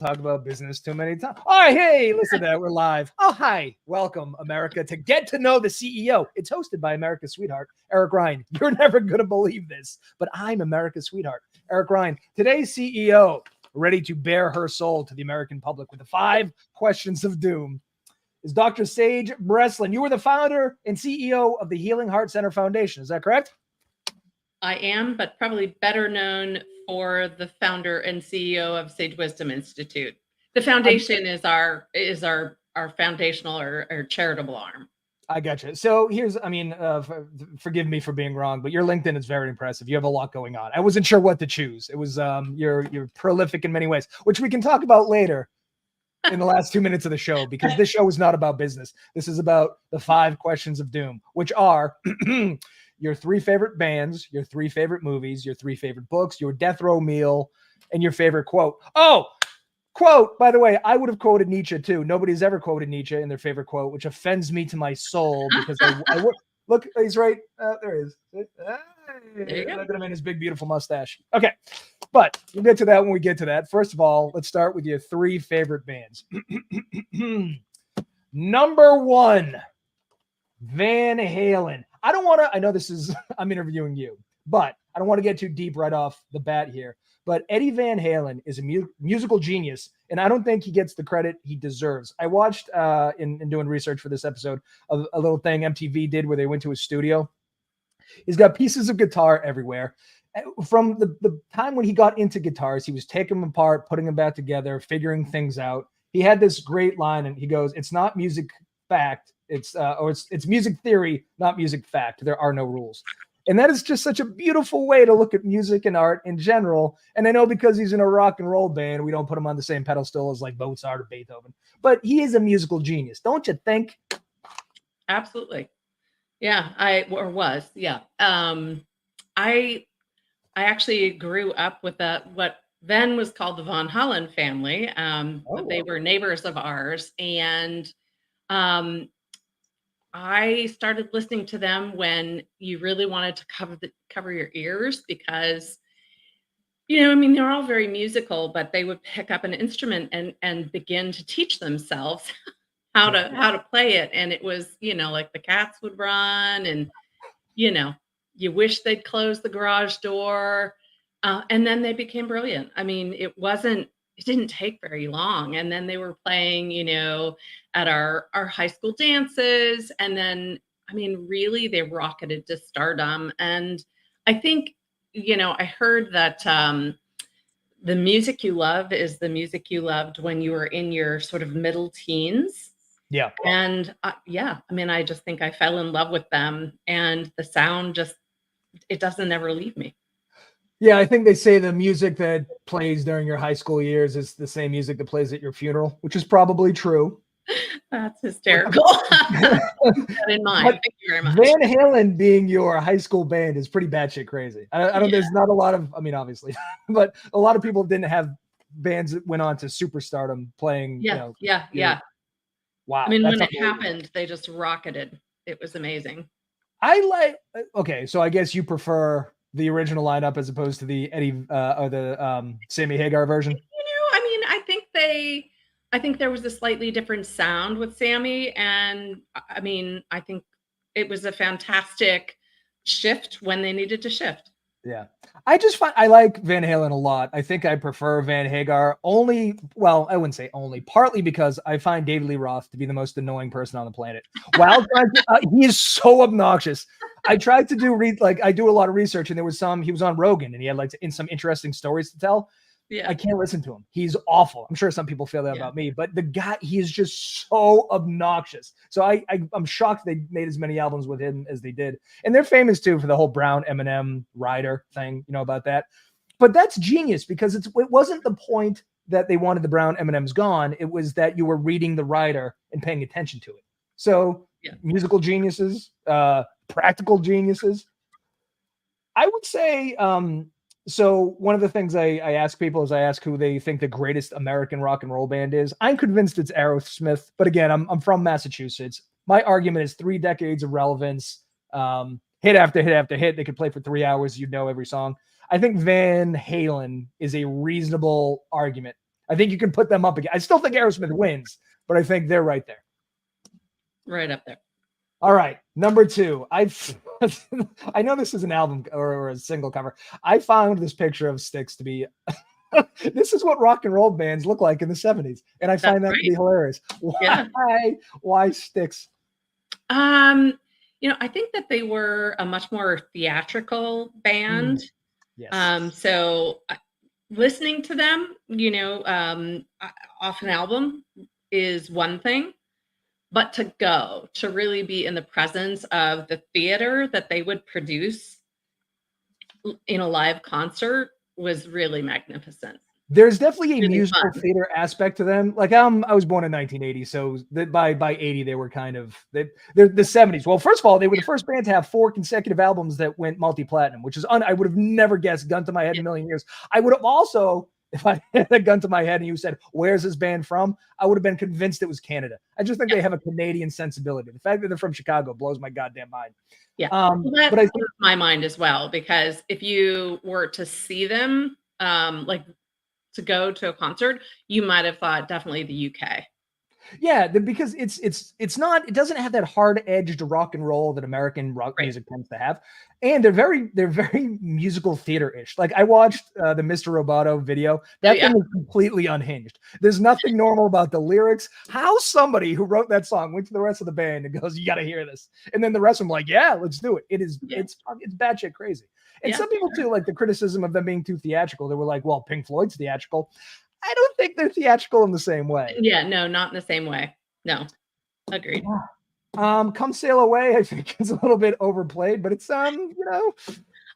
talk about business too many times. All right, hey, listen to that. We're live. Oh, hi. Welcome, America, to Get to Know the CEO. It's hosted by America's sweetheart, Eric Ryan. You're never going to believe this, but I'm America's sweetheart, Eric Ryan. Today's CEO, ready to bare her soul to the American public with the 5 questions of doom, is Dr. Sage Breslin. You were the founder and CEO of the Healing Heart Center Foundation. Is that correct? I am, but probably better known for the founder and CEO of Sage Wisdom Institute. The foundation is our foundational or charitable arm. I gotcha. So here's, forgive me for being wrong, but your LinkedIn is very impressive. You have a lot going on. I wasn't sure what to choose. It was you're prolific in many ways, which we can talk about later in the last 2 minutes of the show, because this show is not about business. This is about the 5 questions of doom, which are your 3 favorite bands, your 3 favorite movies, your 3 favorite books, your death row meal, and your favorite quote. Oh, quote, by the way, I would have quoted Nietzsche too. Nobody's ever quoted Nietzsche in their favorite quote, which offends me to my soul because I look, he's right. There he is. Hey, look at him in his big, beautiful mustache. Okay, but we'll get to that when we get to that. First of all, let's start with your 3 favorite bands. Number 1, Van Halen. I know this is, I'm interviewing you, but I don't want to get too deep right off the bat here. But Eddie Van Halen is a musical genius, and I don't think he gets the credit he deserves. I watched, in doing research for this episode, a little thing MTV did where they went to his studio. He's got pieces of guitar everywhere. From the time when he got into guitars, he was taking them apart, putting them back together, figuring things out. He had this great line, and he goes, "It's not music fact. It's music theory, not music fact. There are no rules." And that is just such a beautiful way to look at music and art in general. And I know because he's in a rock and roll band, we don't put him on the same pedestal as like Mozart or Beethoven, but he is a musical genius. Don't you think? Absolutely. Yeah, I actually grew up with what then was called the Von Holland family. They were neighbors of ours. And I started listening to them when you really wanted to cover your ears because, they're all very musical, but they would pick up an instrument and begin to teach themselves how to play it. And it was, like the cats would run and, you wish they'd close the garage door. And then they became brilliant. I mean, it didn't take very long. And then they were playing, at our high school dances. And then, really they rocketed to stardom. And I think, I heard that the music you love is the music you loved when you were in your sort of middle teens. Yeah. And I just think I fell in love with them, and the sound it doesn't ever leave me. Yeah, I think they say the music that plays during your high school years is the same music that plays at your funeral, which is probably true. That's hysterical. In mind. Thank you very much. Van Halen being your high school band is pretty batshit crazy. I don't. There's not a lot of. Obviously, but a lot of people didn't have bands that went on to superstardom playing. Yeah. Wow. When it happened, they just rocketed. It was amazing. Okay, so I guess you prefer the original lineup as opposed to the Eddie or the Sammy Hagar version. I think there was a slightly different sound with Sammy, and I think it was a fantastic shift when they needed to shift. Yeah, I like Van Halen a lot. I think I prefer Van Hagar only. Well, I wouldn't say only, partly because I find David Lee Roth to be the most annoying person on the planet. While he is so obnoxious. I tried to I do a lot of research, and he was on Rogan, and he had some interesting stories to tell. Yeah. I can't listen to him. He's awful. I'm sure some people feel that about me, but the guy, he is just so obnoxious. So I'm shocked they made as many albums with him as they did. And they're famous too for the whole Brown Eminem rider thing, about that. But that's genius because it wasn't the point that they wanted the Brown M&Ms gone. It was that you were reading the rider and paying attention to it. So musical geniuses, practical geniuses. I would say, so one of the things I ask people is I ask who they think the greatest American rock and roll band is. I'm convinced it's Aerosmith, but again, I'm from Massachusetts. My argument is 3 decades of relevance, hit after hit after hit. They could play for 3 hours. You'd know every song. I think Van Halen is a reasonable argument. I think you can put them up again. I still think Aerosmith wins, but I think they're right there. Right up there. All right, number 2. I know this is an album or a single cover. I found this picture of Styx to be this is what rock and roll bands look like in the 70s, and I find that to be hilarious. Why Styx? I think that they were a much more theatrical band. Yes. So listening to them, off an album is one thing, but to really be in the presence of the theater that they would produce in a live concert was really magnificent. There's definitely a musical theater aspect to them. Like I was born in 1980, so by 80 they were kind of they're the 70s. Well, first of all, they were the first band to have 4 consecutive albums that went multi-platinum, which is I would have never guessed. Gun to my head in a million years. I would have also, if I had a gun to my head and you said, "Where's this band from?" I would have been convinced it was Canada. I just think they have a Canadian sensibility. The fact that they're from Chicago blows my goddamn mind. Yeah, but I think my mind as well, because if you were to see them, to go to a concert, you might have thought definitely the UK. Yeah, because it doesn't have that hard-edged rock and roll that American rock music tends to have. And they're very musical theater-ish. Like I watched the Mr. Roboto video. That thing is completely unhinged. There's nothing normal about the lyrics. How somebody who wrote that song went to the rest of the band and goes, "You got to hear this." And then the rest of them like, "Yeah, let's do it." It's batshit crazy. And some people too, like the criticism of them being too theatrical. They were like, "Well, Pink Floyd's theatrical." I don't think they're theatrical in the same way. Yeah, no, not in the same way. No, agreed. Come Sail Away, I think it's a little bit overplayed, but it's I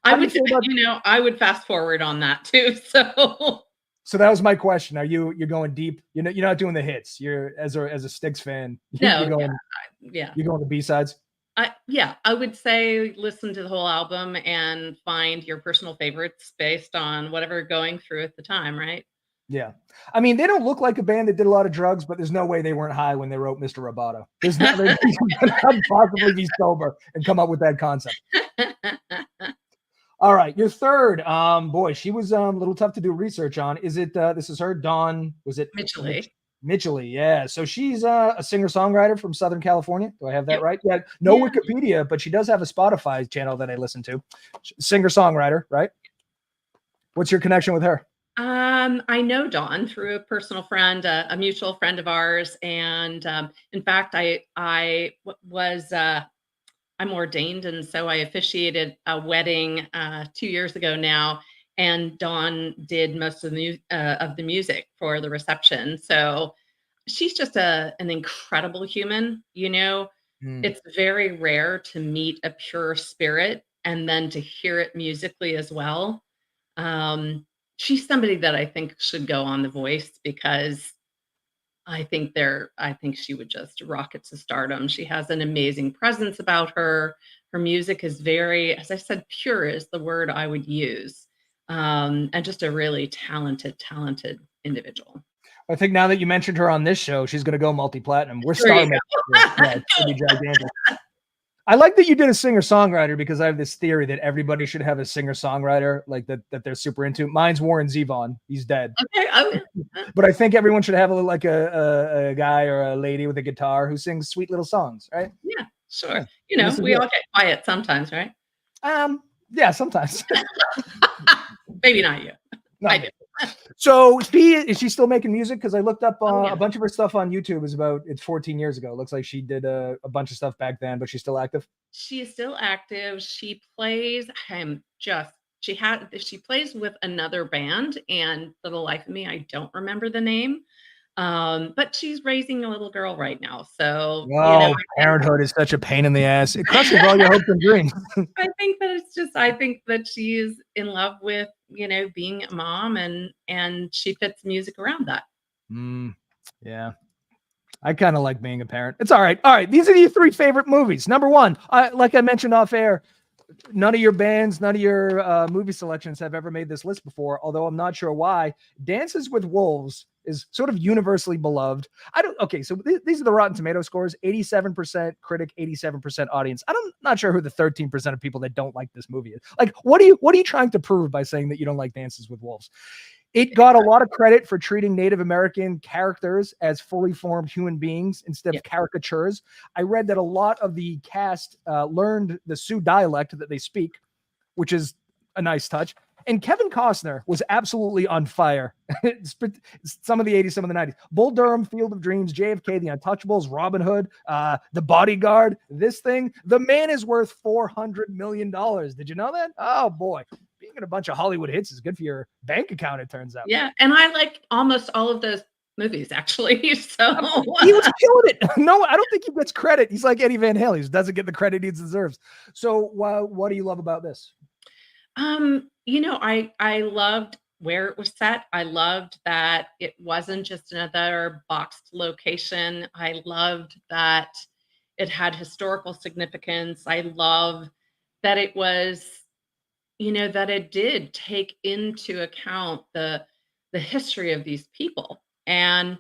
would fast forward on that too. So that was my question. You're going deep? You're not doing the hits. You're as a Styx fan. You're going to B-sides. I would say listen to the whole album and find your personal favorites based on whatever going through at the time, right? Yeah. I mean, they don't look like a band that did a lot of drugs, but there's no way they weren't high when they wrote Mr. Roboto. There's no they could possibly be sober and come up with that concept. All right. Your third, boy, she was a little tough to do research on. Is it this is her, Dawn, was it Mitchell? Yeah. So she's a singer-songwriter from Southern California. Do I have that right? Yeah. No Wikipedia, but she does have a Spotify channel that I listen to. Singer-songwriter, right? What's your connection with her? I know Dawn through a personal friend, a mutual friend of ours. And in fact, I'm ordained. And so I officiated a wedding 2 years ago now. And Dawn did most of the music for the reception. So she's just an incredible human. It's very rare to meet a pure spirit and then to hear it musically as well. She's somebody that I think should go on The Voice because I think she would just rocket to stardom. She has an amazing presence about her. Her music is very, as I said, pure is the word I would use. And just a really talented individual. I think now that you mentioned her on this show, she's going to go multi-platinum. We're star makers. Yeah, it's going to be gigantic. I like that you did a singer-songwriter because I have this theory that everybody should have a singer-songwriter like that they're super into. Mine's Warren Zevon. He's dead. Okay. But I think everyone should have a guy or a lady with a guitar who sings sweet little songs, right? Yeah, sure. We all get quiet sometimes, right? Yeah, sometimes. Maybe not you. No. I do. So is she still making music? Because I looked up a bunch of her stuff on YouTube. It's 14 years ago. It looks like she did a bunch of stuff back then, but she's still active. She is still active. She plays she plays with another band, and for the life of me, I don't remember the name. But she's raising a little girl right now. So parenthood is such a pain in the ass. It crushes all your hopes and dreams. I think that she is in love with, being a mom and she fits music around that. Yeah. I kind of like being a parent. It's all right. All right. These are your 3 favorite movies. Number 1, like I mentioned off air, none of your bands, none of your movie selections have ever made this list before, although I'm not sure why. Dances with Wolves is sort of universally beloved. So these are the Rotten Tomato scores, 87% critic, 87% audience. I'm not sure who the 13% of people that don't like this movie is. Like, what are you trying to prove by saying that you don't like Dances with Wolves? It got a lot of credit for treating Native American characters as fully formed human beings instead of caricatures. I read that a lot of the cast learned the Sioux dialect that they speak, which is a nice touch. And Kevin Costner was absolutely on fire. Some of the 80s, some of the 90s. Bull Durham, Field of Dreams, JFK, The Untouchables, Robin Hood, The Bodyguard, this thing. The man is worth $400 million. Did you know that? Oh, boy. Being in a bunch of Hollywood hits is good for your bank account, it turns out. Yeah, and I like almost all of those movies, actually. So he was killing it. No, I don't think he gets credit. He's like Eddie Van Halen. He doesn't get the credit he deserves. So what do you love about this? I loved where it was set. I loved that it wasn't just another boxed location. I loved that it had historical significance. I love that it was, that it did take into account the history of these people. And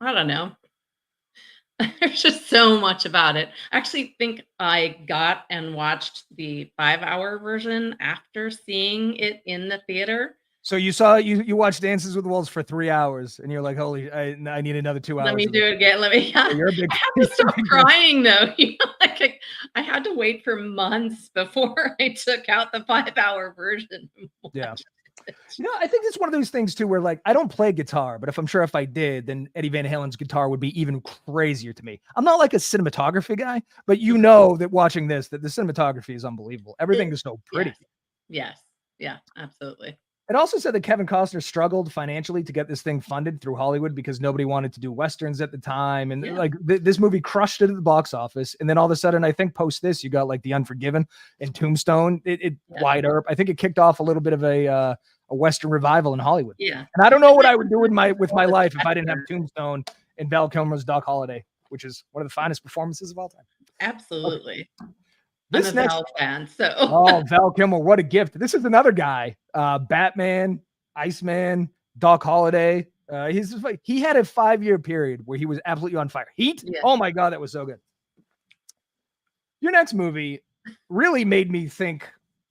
I don't know. There's just so much about it. I actually think I got and watched the 5-hour version after seeing it in the theater. So you watched Dances with Wolves for 3 hours, and you're like, "Holy, I need another 2 hours." Let me do it again. I have to start crying though. I had to wait for months before I took out the 5-hour version. Yeah. I think it's one of those things too, where like, I don't play guitar, but if I did, then Eddie Van Halen's guitar would be even crazier to me. I'm not like a cinematography guy, but that watching this, that the cinematography is unbelievable. Everything is so pretty. Yes. Yeah, absolutely. It also said that Kevin Costner struggled financially to get this thing funded through Hollywood because nobody wanted to do Westerns at the time. And this movie crushed it at the box office. And then all of a sudden, I think post this, you got like The Unforgiven and Tombstone. Wide Earp. I think it kicked off a little bit of a Western revival in Hollywood. Yeah. And I don't know what I would do with my life if I didn't have Tombstone and Val Kilmer's Doc Holliday, which is one of the finest performances of all time. Absolutely. Okay. I'm a Val fan, so. Oh, Val Kilmer, what a gift. This is another guy, Batman, Iceman, Doc Holliday. He had a 5-year period where he was absolutely on fire. Heat? Yeah. Oh my God, that was so good. Your next movie really made me think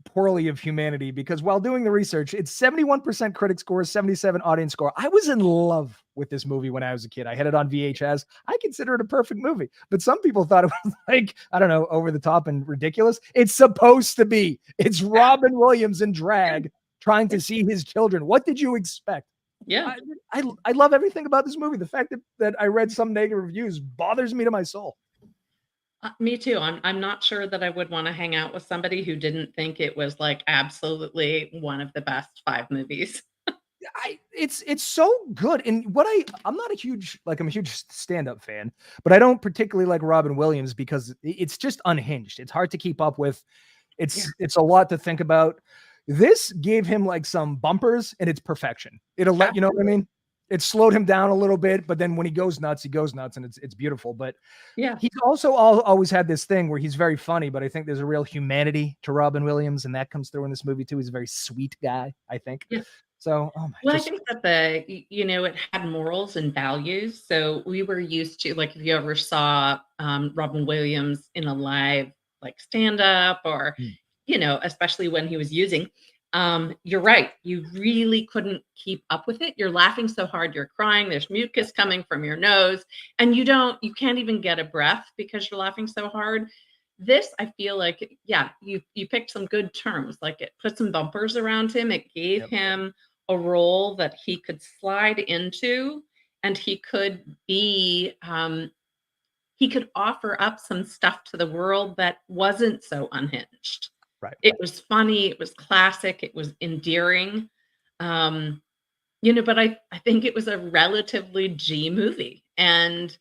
poorly of humanity because while doing the research, it's 71% critic score, 77 audience score. I was in love with this movie when I was a kid. I had it on VHS. I consider it a perfect movie, but some people thought it was like, I don't know, over the top and ridiculous. It's supposed to be. It's Robin Williams in drag trying to see his children. What did you expect? Yeah. I love everything about this movie. The fact that I read some negative reviews bothers me to my soul. Me too. I'm not sure that I would want to hang out with somebody who didn't think it was like absolutely one of the best 5 movies. It's so good. And I'm a huge stand-up fan, but I don't particularly like Robin Williams because it's just unhinged. It's hard to keep up with. It's a lot to think about. This gave him like some bumpers and it's perfection. It'll let you know what I mean? It slowed him down a little bit, but then when he goes nuts, and it's beautiful. But yeah, he's also always had this thing where he's very funny, but I think there's a real humanity to Robin Williams, and that comes through in this movie too. He's a very sweet guy, I think. Yeah. So, I think that it had morals and values. So we were used to, like, if you ever saw Robin Williams in a live like stand up or, especially when he was using. You're right. You really couldn't keep up with it. You're laughing so hard, you're crying. There's mucus coming from your nose, and you can't even get a breath because you're laughing so hard. This, I feel like, you picked some good terms. Like, it put some bumpers around him. It gave him a role that he could slide into, and he could be, he could offer up some stuff to the world that wasn't so unhinged. Right. It was funny. It was classic. It was endearing. But I think it was a relatively G movie, and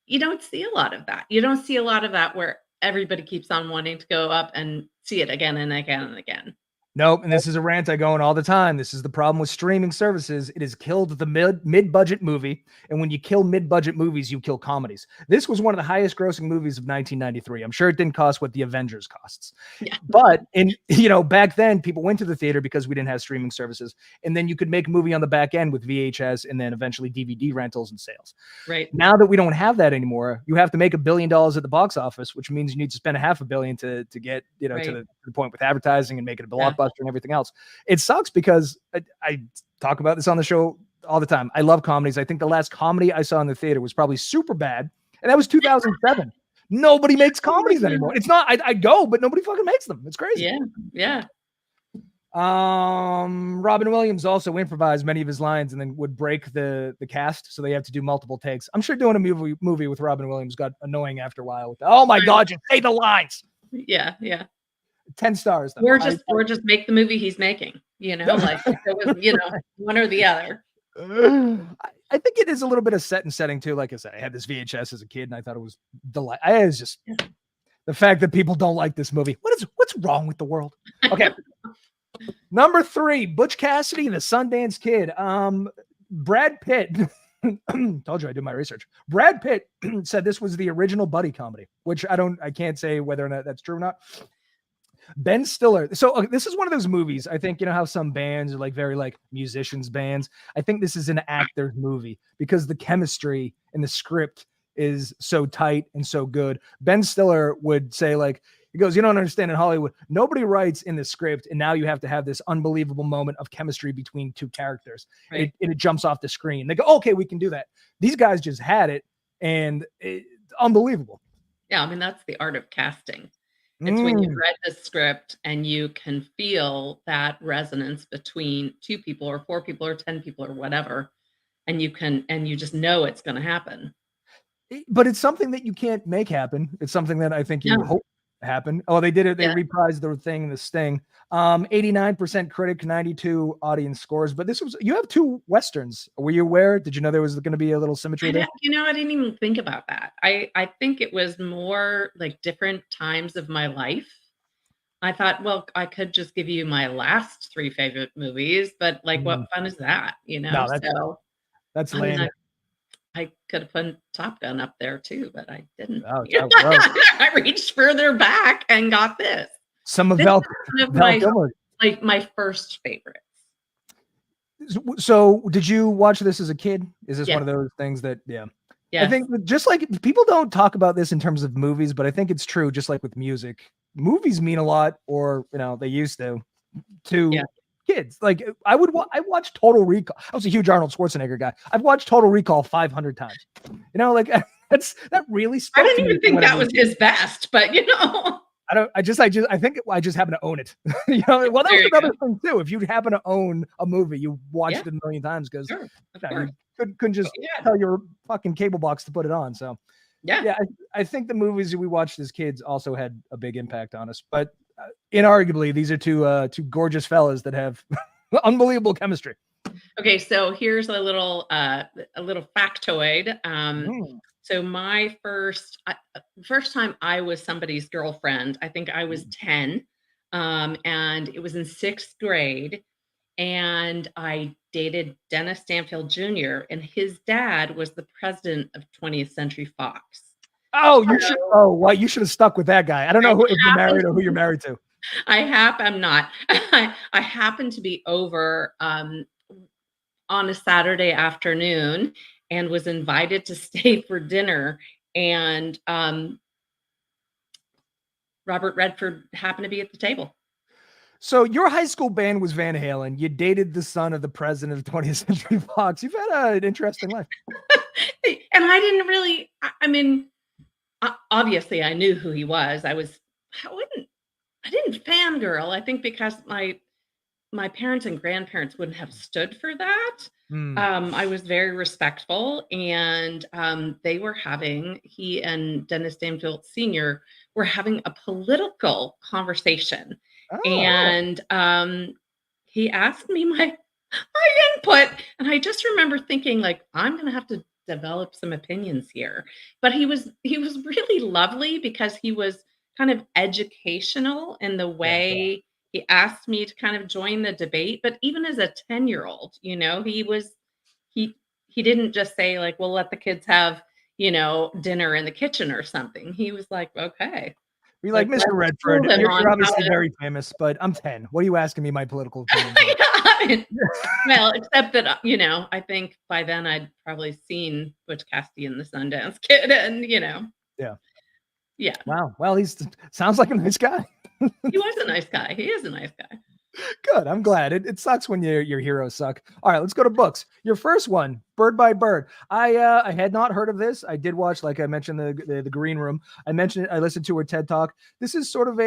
you don't see a lot of that. You don't see a lot of that where everybody keeps on wanting to go up and see it again and again and again. Nope. And this is a rant I go on all the time. This is the problem with streaming services. It has killed the mid-budget movie. And when you kill mid-budget movies, you kill comedies. This was one of the highest grossing movies of 1993. I'm sure it didn't cost what The Avengers costs. Yeah. But back then people went to the theater because we didn't have streaming services. And then you could make a movie on the back end with VHS and then eventually DVD rentals and sales. Right. Now that we don't have that anymore, you have to make $1 billion at the box office, which means you need to spend $500 million to get, to the point with advertising and make it a blockbuster. And everything else. It sucks because talk about this on the show all the time. I love comedies. I think the last comedy I saw in the theater was probably Superbad, and that was 2007. Nobody makes comedies anymore. It's not, I go, but nobody fucking makes them. It's crazy. Yeah. Yeah. Robin Williams also improvised many of his lines and then would break the cast, so they have to do multiple takes. I'm sure doing a movie with Robin Williams got annoying after a while. Oh my God, just say the lines. Yeah. Yeah. 10 stars. Though. Or just make the movie he's making, like it was, one or the other. I think it is a little bit of set and setting too. Like I said, I had this VHS as a kid and I thought it was it's just the fact that people don't like this movie. What's wrong with the world? Okay. Number 3, Butch Cassidy and the Sundance Kid. Brad Pitt. Told you I do my research. Brad Pitt said this was the original buddy comedy, which I can't say whether or not that's true or not. Ben Stiller. So this is one of those movies. I think, how some bands are like very like musicians bands. I think this is an actor's movie because the chemistry in the script is so tight and so good. Ben Stiller would say like, he goes, you don't understand, in Hollywood, nobody writes in the script, and now you have to have this unbelievable moment of chemistry between two characters. Right. It jumps off the screen. They go, okay, we can do that. These guys just had it, and it's unbelievable. Yeah, I mean, that's the art of casting. It's when you've read the script and you can feel that resonance between 2 people or 4 people or 10 people or whatever, and you just know it's going to happen. But it's something that you can't make happen. It's something that I think you hope happen. Oh, they did it. They reprised the thing, the Sting. 89% critic, 92 audience scores. But you have 2 Westerns. Were you aware? Did you know there was going to be a little symmetry there? I didn't even think about that. I think it was more like different times of my life. I thought, well, I could just give you my last 3 favorite movies, but like, what fun is that? No, that's lame. I could have put Top Gun up there too, but I didn't. Oh, I reached further back and got this. Some of my first favorites. So did you watch this as a kid? Is this one of those things that, Yes. I think just like people don't talk about this in terms of movies, but I think it's true. Just like with music, movies mean a lot, or, they used to kids. Like I watched Total Recall. I was a huge Arnold Schwarzenegger guy. I've watched Total Recall 500 times. Like that really spoke I didn't even think that was his best, but I think I just happen to own it. Well, that was another thing too. If you happen to own a movie, you watched it a million times because you couldn't just tell your fucking cable box to put it on. So I think the movies we watched as kids also had a big impact on us. But inarguably, these are two gorgeous fellas that have unbelievable chemistry. Okay, so here's a little factoid. So my first time I was somebody's girlfriend, I think I was 10, and it was in 6th grade, and I dated Dennis Stanfield Jr., and his dad was the president of 20th Century Fox. Oh, you should have stuck with that guy. I don't know if you're married or who you're married to. I'm not. I happened to be over on a Saturday afternoon and was invited to stay for dinner. And Robert Redford happened to be at the table. So your high school band was Van Halen. You dated the son of the president of 20th Century Fox. You've had an interesting life. And I didn't really, obviously I knew who he was. I didn't fangirl. I think because my parents and grandparents wouldn't have stood for that. I was very respectful, and he and Dennis Stanfield Sr. were having a political conversation. And he asked me my input, and I just remember thinking, like, I'm going to have to develop some opinions here. But he was really lovely because he was kind of educational in the way he asked me to kind of join the debate. But even as a 10-year-old, he didn't just say like, well, let the kids have, dinner in the kitchen or something. He was like, okay. You're like, Mr. Redford, you're obviously very famous, but I'm 10. What are you asking me my political opinion? Well, except that, I think by then I'd probably seen Butch Cassidy and the Sundance Kid, and, Yeah. Wow. Well, sounds like a nice guy. He was a nice guy. He is a nice guy. Good. I'm glad. It sucks when your heroes suck. All right, let's go to books. Your first one, Bird by Bird. I had not heard of this. I did watch, like I mentioned, the Green Room. I mentioned it. I listened to her TED Talk. This is sort of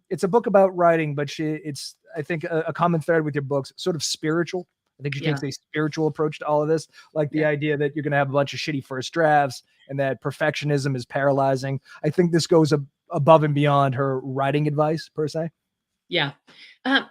it's a book about writing, but it's I think a common thread with your books, sort of spiritual. I think she takes a spiritual approach to all of this, like the idea that you're going to have a bunch of shitty first drafts and that perfectionism is paralyzing. I think this goes above and beyond her writing advice per se. Yeah.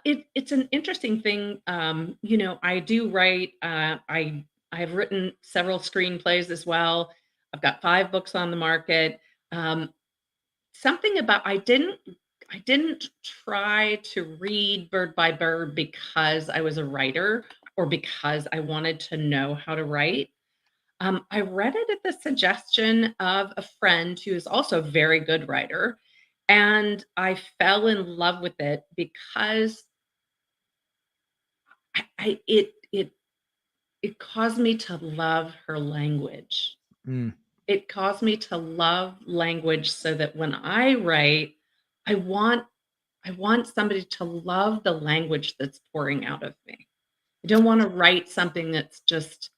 It's an interesting thing. I do write, I've written several screenplays as well. I've got 5 books on the market. Something about, I didn't try to read Bird by Bird because I was a writer or because I wanted to know how to write. I read it at the suggestion of a friend who is also a very good writer. And I fell in love with it because it caused me to love her language. Mm. It caused me to love language so that when I write, I want somebody to love the language that's pouring out of me. I don't want to write something that's just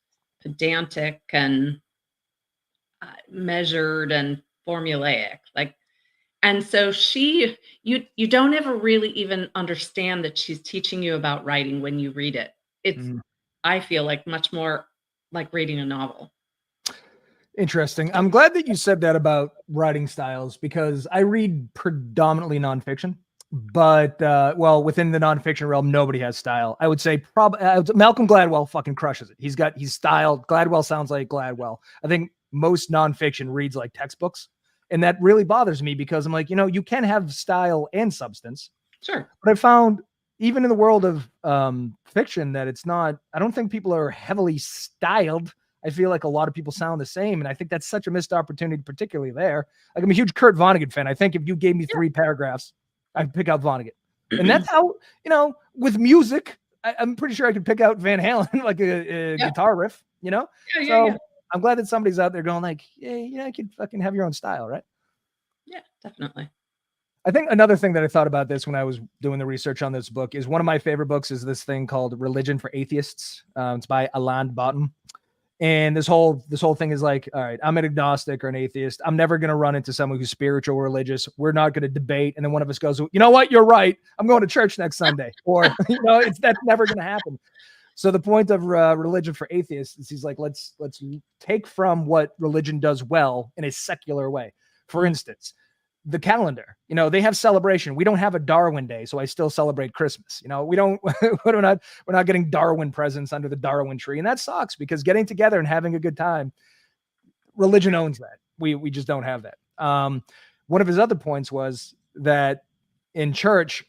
pedantic and measured and formulaic. And so you don't ever really even understand that she's teaching you about writing when you read it. It's, I feel like, much more like reading a novel. Interesting. I'm glad that you said that about writing styles, because I read predominantly nonfiction, but within the nonfiction realm, nobody has style. I would say Malcolm Gladwell fucking crushes it. He's styled. Gladwell sounds like Gladwell. I think most nonfiction reads like textbooks. And that really bothers me, because I'm like, you can have style and substance. Sure. But I found, even in the world of fiction, that it's not, I don't think people are heavily styled. I feel like a lot of people sound the same. And I think that's such a missed opportunity, particularly there. Like, I'm a huge Kurt Vonnegut fan. I think if you gave me 3 paragraphs, I'd pick out Vonnegut. And that's how, with music, I'm pretty sure I could pick out Van Halen, like a guitar riff, So I'm glad that somebody's out there going like, you could fucking have your own style, right? Yeah, definitely. I think another thing that I thought about this when I was doing the research on this book is, one of my favorite books is this thing called Religion for Atheists. It's by Alain Bottom. And this whole thing is like, all right, I'm an agnostic or an atheist. I'm never going to run into someone who's spiritual or religious. We're not going to debate. And then one of us goes, you know what? You're right. I'm going to church next Sunday. Or, that's never going to happen. So the point of Religion for Atheists is, he's like, let's take from what religion does well in a secular way. For instance, the calendar, they have celebration. We don't have a Darwin Day, so I still celebrate Christmas. We don't, we're not getting Darwin presents under the Darwin tree. And that sucks, because getting together and having a good time, religion owns that. We just don't have that. One of his other points was that in church,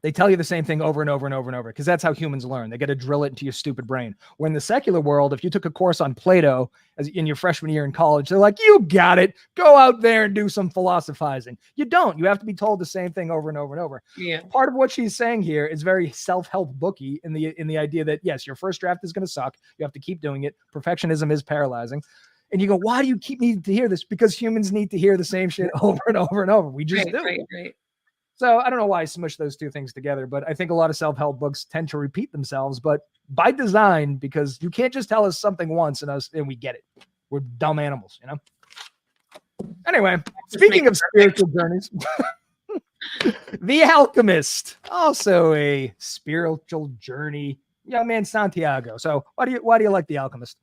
they tell you the same thing over and over and over and over, because that's how humans learn. They got to drill it into your stupid brain. Where in the secular world, if you took a course on Plato in your freshman year in college, they're like, you got it. Go out there and do some philosophizing. You don't. You have to be told the same thing over and over and over. Yeah. Part of what she's saying here is very self-help booky in the idea that, yes, your first draft is going to suck. You have to keep doing it. Perfectionism is paralyzing. And you go, why do you keep needing to hear this? Because humans need to hear the same shit over and over and over. We just do. Right. So I don't know why I smushed those two things together, but I think a lot of self-help books tend to repeat themselves, but by design, because you can't just tell us something once and we get it. We're dumb animals, Anyway, speaking of spiritual journeys, The Alchemist, also a spiritual journey, young man Santiago. So why do you like The Alchemist?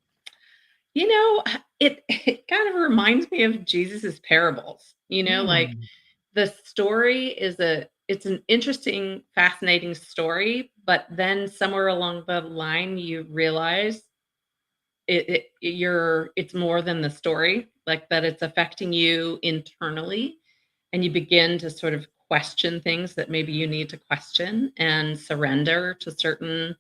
It kind of reminds me of Jesus's parables, like, the story it's an interesting, fascinating story, but then somewhere along the line, you realize it's more than the story, like that it's affecting you internally, and you begin to sort of question things that maybe you need to question and surrender to certain,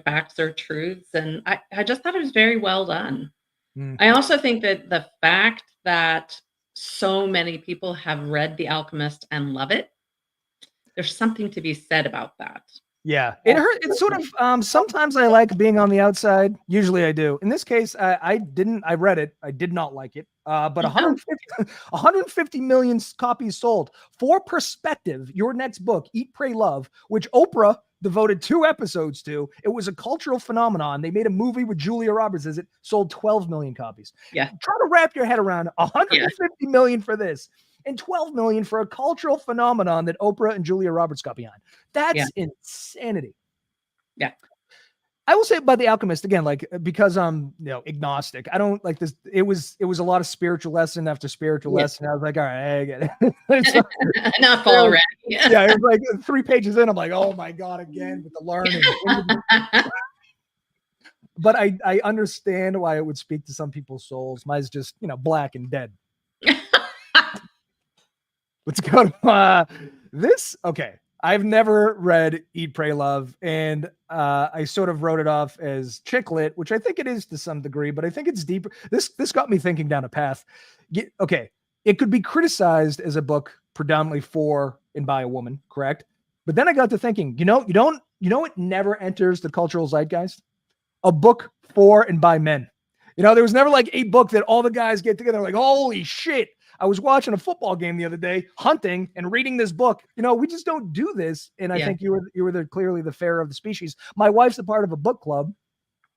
facts or truths. And I just thought it was very well done. I also think that the fact that so many people have read The Alchemist and love it, there's something to be said about that. Yeah, it's sort of sometimes I like being on the outside. Usually I do. In this case, I didn't. I read it. I did not like it. But 150 million copies sold. For perspective, your next book, Eat, Pray, Love, which Oprah devoted 2 episodes to, it was a cultural phenomenon. They made a movie with Julia Roberts as it, sold 12 million copies. Yeah. Try to wrap your head around 150 million for this and 12 million for a cultural phenomenon that Oprah and Julia Roberts got behind. That's insanity. Yeah. I will say about The Alchemist again, like, because I'm, agnostic. I don't like this. It was a lot of spiritual lesson after spiritual lesson. I was like, all right, I get it. Enough already. Yeah, it was like 3 pages in. I'm like, oh my God, again with the learning. But I understand why it would speak to some people's souls. Mine's just, black and dead. Let's go to this. Okay. I've never read Eat, Pray, Love, and I sort of wrote it off as chick lit, which I think it is to some degree, but I think it's deeper. This got me thinking down a path. Okay, it could be criticized as a book predominantly for and by a woman, correct? But then I got to thinking, it never enters the cultural zeitgeist? A book for and by men. There was never like a book that all the guys get together like, holy shit. I was watching a football game the other day, hunting and reading this book. We just don't do this. And I think you were clearly the fairer of the species. My wife's a part of a book club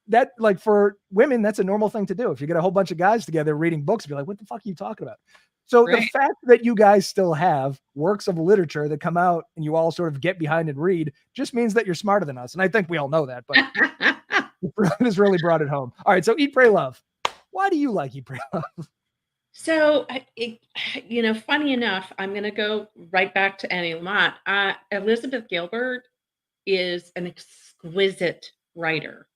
that, like, for women, that's a normal thing to do. If you get a whole bunch of guys together reading books, be like, what the fuck are you talking about? So the fact that you guys still have works of literature that come out and you all sort of get behind and read just means that you're smarter than us. And I think we all know that, but it has really brought it home. All right. So Eat, Pray, Love. Why do you like Eat, Pray, Love? So, funny enough, I'm going to go right back to ANYWHOM. Elizabeth Gilbert is an exquisite writer.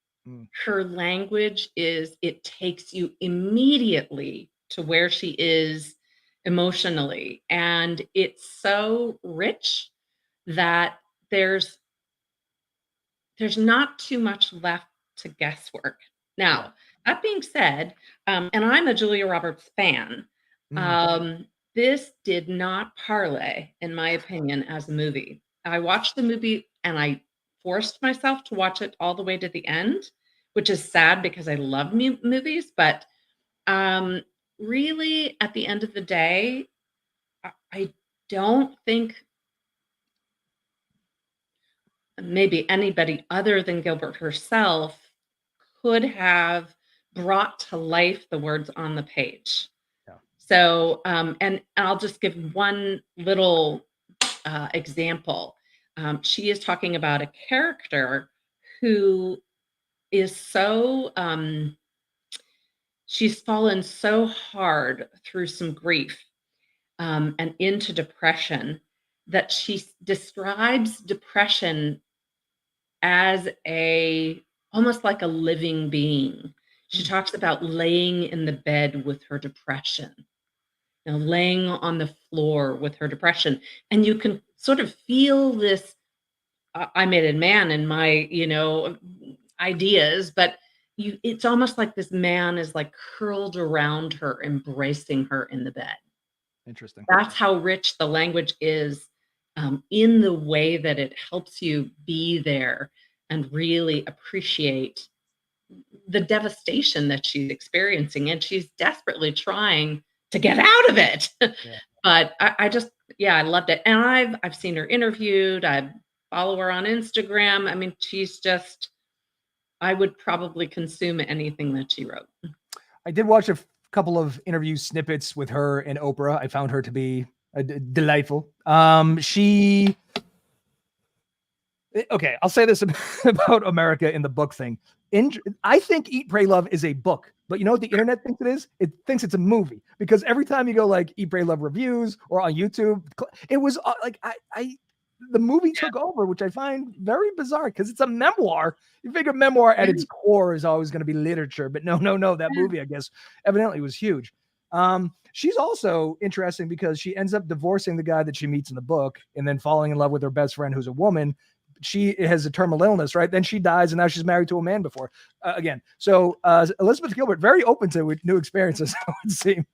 Her language it takes you immediately to where she is emotionally. And it's so rich that there's not too much left to guesswork. Now, that being said, and I'm a Julia Roberts fan, this did not parlay, in my opinion, as a movie. I watched the movie and I forced myself to watch it all the way to the end, which is sad because I love movies. But really, at the end of the day, I don't think maybe anybody other than Gilbert herself could have brought to life the words on the page. So, and I'll just give one little example. She is talking about a character who is so, she's fallen so hard through some grief and into depression that she describes depression as almost like a living being. She talks about laying in the bed with her depression, laying on the floor with her depression. And you can sort of feel this, I made a man in my, ideas, but it's almost like this man is like curled around her, embracing her in the bed. Interesting. That's how rich the language is in the way that it helps you be there and really appreciate the devastation that she's experiencing. And she's desperately trying to get out of it. But I just, I loved it. And I've seen her interviewed. I follow her on Instagram. I mean, she's just, I would probably consume anything that she wrote. I did watch a couple of interview snippets with her and Oprah. I found her to be delightful. Okay, I'll say this about America in the book thing. I think Eat, Pray, Love is a book, but you know what the internet thinks it is? It thinks it's a movie, because every time you go like Eat, Pray, Love reviews or on YouTube, it was like the movie took over, which I find very bizarre because it's a memoir. You figure memoir at its core is always going to be literature, but no. That movie, I guess, evidently was huge. She's also interesting because she ends up divorcing the guy that she meets in the book and then falling in love with her best friend, who's a woman. She has a terminal illness, right? Then she dies, and now she's married to a man before again. So Elizabeth Gilbert, very open to new experiences, I would say.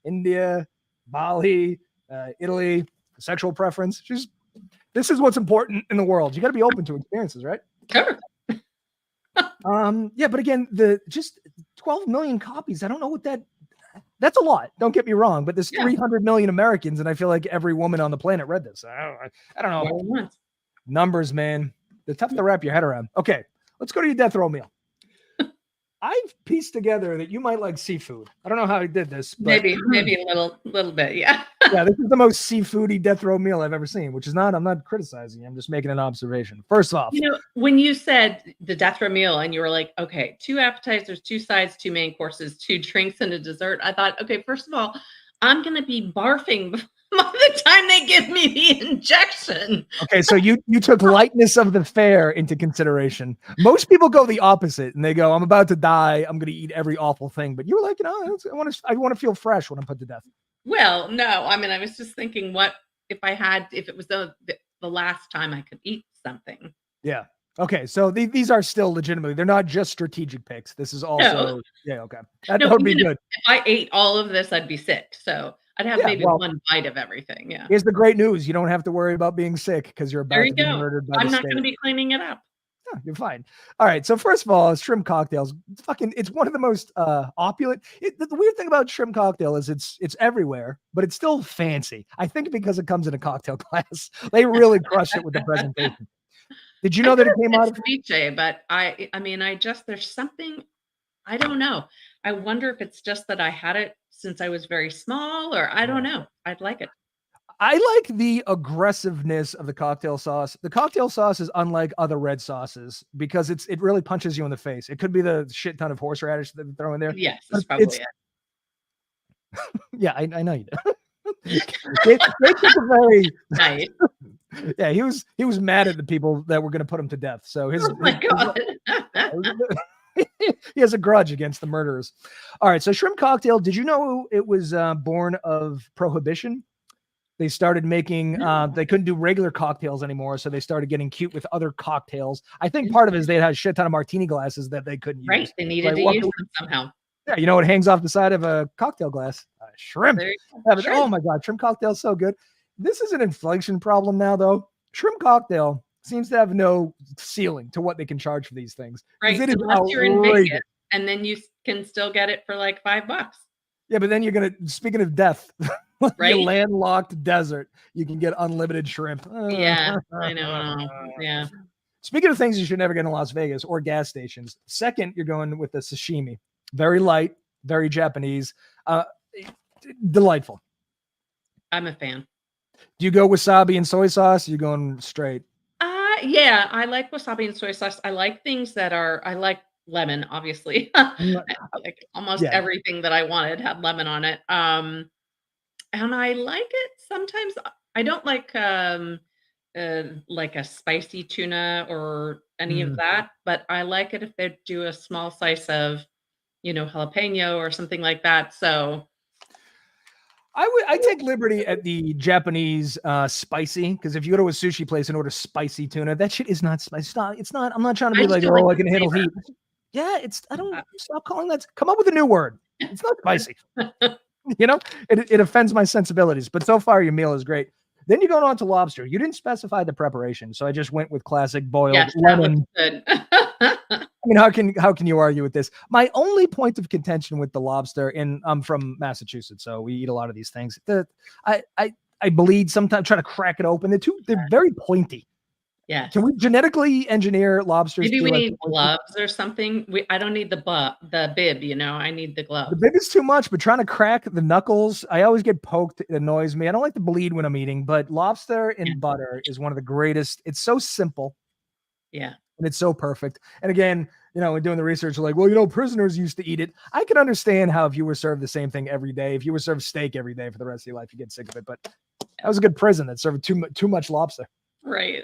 India, Bali, Italy, sexual preference. This is what's important in the world. You got to be open to experiences, right? Sure. Yeah, but again, just 12 million copies. I don't know what that's a lot. Don't get me wrong, but there's 300 million Americans, and I feel like every woman on the planet read this. I don't know. Numbers, man. They're tough to wrap your head around. Okay, let's go to your death row meal. I've pieced together that you might like seafood. I don't know how I did this, but maybe a little bit, yeah. Yeah, this is the most seafoody death row meal I've ever seen, which is I'm not criticizing you. I'm just making an observation. First off, when you said the death row meal and you were like, okay, 2 appetizers, 2 sides, 2 main courses, 2 drinks, and a dessert, I thought, okay, first of all, I'm going to be barfing by the time they give me the injection. Okay, so you took lightness of the fare into consideration. Most people go the opposite, and they go, I'm about to die. I'm going to eat every awful thing. But you were like, I want to feel fresh when I'm put to death. Well, no, I mean, I was just thinking, what if it was the last time I could eat something? Yeah. Okay. So these are still legitimately, they're not just strategic picks. This is also, okay. That would be good. If I ate all of this, I'd be sick. So I'd have maybe one bite of everything. Yeah. Here's the great news. You don't have to worry about being sick because you're about to be murdered by the state. I'm not going to be cleaning it up. No, you're fine. All right. So first of all, shrimp cocktails. It's one of the most opulent. The weird thing about shrimp cocktail is it's everywhere, but it's still fancy. I think because it comes in a cocktail glass. They really crushed it with the presentation. Did you know that it came out of ceviche? But I mean, there's something, I don't know. I wonder if it's just that I had it since I was very small, or I don't know. I'd like it. I like the aggressiveness of the cocktail sauce. The cocktail sauce is unlike other red sauces because it really punches you in the face. It could be the shit ton of horseradish that they throw in there. Yes, that's probably it. Yeah, I know you do. They took a very nice. Yeah, he was mad at the people that were going to put him to death. So God. He has a grudge against the murderers. All right, so shrimp cocktail. Did you know it was born of prohibition? They started making, they couldn't do regular cocktails anymore, so they started getting cute with other cocktails. I think part of it is they had a shit ton of martini glasses that they couldn't use. Right, they needed to use them somehow. Yeah, you know what hangs off the side of a cocktail glass? Shrimp. Shrimp. Oh my God, shrimp cocktail is so good. This is an inflation problem now, though. Shrimp cocktail seems to have no ceiling to what they can charge for these things. Right, unless you're in Vegas, and then you can still get it for like $5. Yeah, but then speaking of death, right? Your landlocked desert, you can get unlimited shrimp. Yeah, I know. Yeah. Speaking of things you should never get in Las Vegas or gas stations, second, you're going with the sashimi. Very light, very Japanese, delightful. I'm a fan. Do you go wasabi and soy sauce? You're going straight. Yeah, I like wasabi and soy sauce. I like things I like lemon, obviously. Like almost everything that I wanted had lemon on it. And I like it sometimes. I don't like a spicy tuna or any of that, but I like it if they do a small slice of, jalapeno or something like that. So I take liberty at the Japanese spicy, because if you go to a sushi place and order spicy tuna, that shit is not spicy. It's not. I'm not trying to be like, I can handle heat. Yeah, stop calling that. Come up with a new word. It's not spicy. It offends my sensibilities. But so far, your meal is great. Then you go on to lobster. You didn't specify the preparation, so I just went with classic boiled lemon. I mean, how can you argue with this? My only point of contention with the lobster, and I'm from Massachusetts, so we eat a lot of these things. I bleed sometimes trying to crack it open. They're very pointy. Yeah. Can we genetically engineer lobsters? Maybe we need gloves or something. I don't need the bib, I need the gloves. The bib is too much, but trying to crack the knuckles, I always get poked. It annoys me. I don't like to bleed when I'm eating, but lobster in butter is one of the greatest. It's so simple. Yeah. And it's so perfect. And again, when doing the research, like, well, prisoners used to eat it. I can understand how if you were served the same thing every day, if you were served steak every day for the rest of your life, you get sick of it. But that was a good prison that served too much lobster. Right.